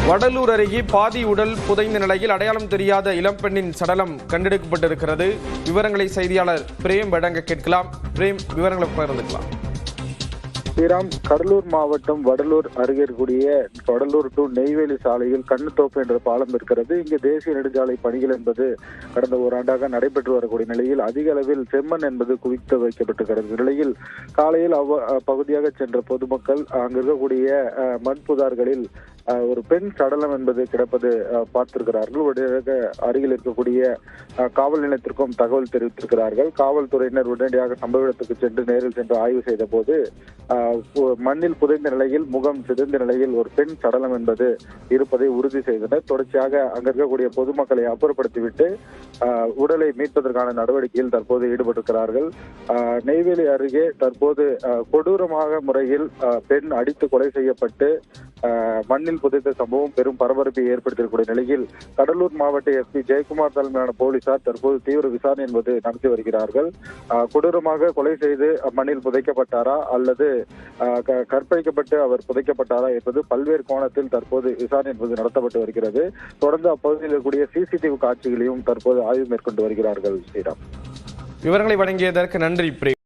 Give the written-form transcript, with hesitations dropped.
வடலூர் அருகே பாதி உடல் புதைந்த நிலையில் அடையாளம் தெரியாத இளம்பெண்ணின் சடலம் கண்டெடுக்கப்பட்டிருக்கிறது. விவரங்களை செய்தியாளர் பிரேம் வழங்க கேட்கலாம். பிரேம், விவரங்களை பகிர்ந்துக்கலாம். ஸ்ரீராம், கடலூர் மாவட்டம் வடலூர் அருகே இருக்கக்கூடிய வடலூர் டு நெய்வேலி சாலையில் கண்ணுத்தோப்பு என்ற பாலம் இருக்கிறது. இங்கு தேசிய நெடுஞ்சாலை பணிகள் என்பது கடந்த ஓராண்டாக நடைபெற்று வரக்கூடிய நிலையில் அதிக அளவில் செம்மண் என்பது குவித்து வைக்கப்பட்டிருக்கிறது. நிலையில் காலையில் பகுதியாக சென்ற பொதுமக்கள் அங்கு இருக்கக்கூடிய மண் புதார்களில் ஒரு பெண் சடலம் என்பது கிடப்பது பார்த்திருக்கிறார்கள். உடனடியாக அருகில் இருக்கக்கூடிய காவல் நிலையத்திற்கும் தகவல் தெரிவித்திருக்கிறார்கள். காவல்துறையினர் உடனடியாக சம்பவ இடத்துக்கு சென்று நேரில் சென்று ஆய்வு செய்த போது மண்ணில் புதைந்த நிலையில் முகம் சிதைந்த நிலையில் ஒரு பெண் சடலம் என்பது இருப்பதை உறுதி செய்தனர். தொடர்ச்சியாக அங்க இருக்கக்கூடிய பொதுமக்களை அப்புறப்படுத்திவிட்டு உடலை மீட்பதற்கான நடவடிக்கையில் தற்போது ஈடுபட்டிருக்கிறார்கள். நெய்வேலி அருகே தற்போது கொடூரமாக முறையில் பெண் அடித்து கொலை செய்யப்பட்டு மண்ணில் புதைத்த சம்பவம் பெரும் பரபரப்பை ஏற்படுத்தியிருக்கூடிய நிலையில் கடலூர் மாவட்ட எஸ்பி ஜெயக்குமார் தலைமையிலான போலீசார் தற்போது தீவிர விசாரணை என்பது நடத்தி வருகிறார்கள். கொடூரமாக கொலை செய்து மண்ணில் புதைக்கப்பட்டாரா அல்லது கற்பழிக்கப்பட்டு அவர் புதைக்கப்பட்டாரா என்பது பல்வேறு கோணத்தில் தற்போது விசாரணை என்பது நடத்தப்பட்டு வருகிறது. தொடர்ந்து அப்பகுதியில் இருக்கக்கூடிய சிசிடிவி காட்சிகளையும் தற்போது ஆய்வு மேற்கொண்டு வருகிறார்கள். ஸ்ரீராம், விவரங்களை வழங்கியதற்கு நன்றி பிரேம்.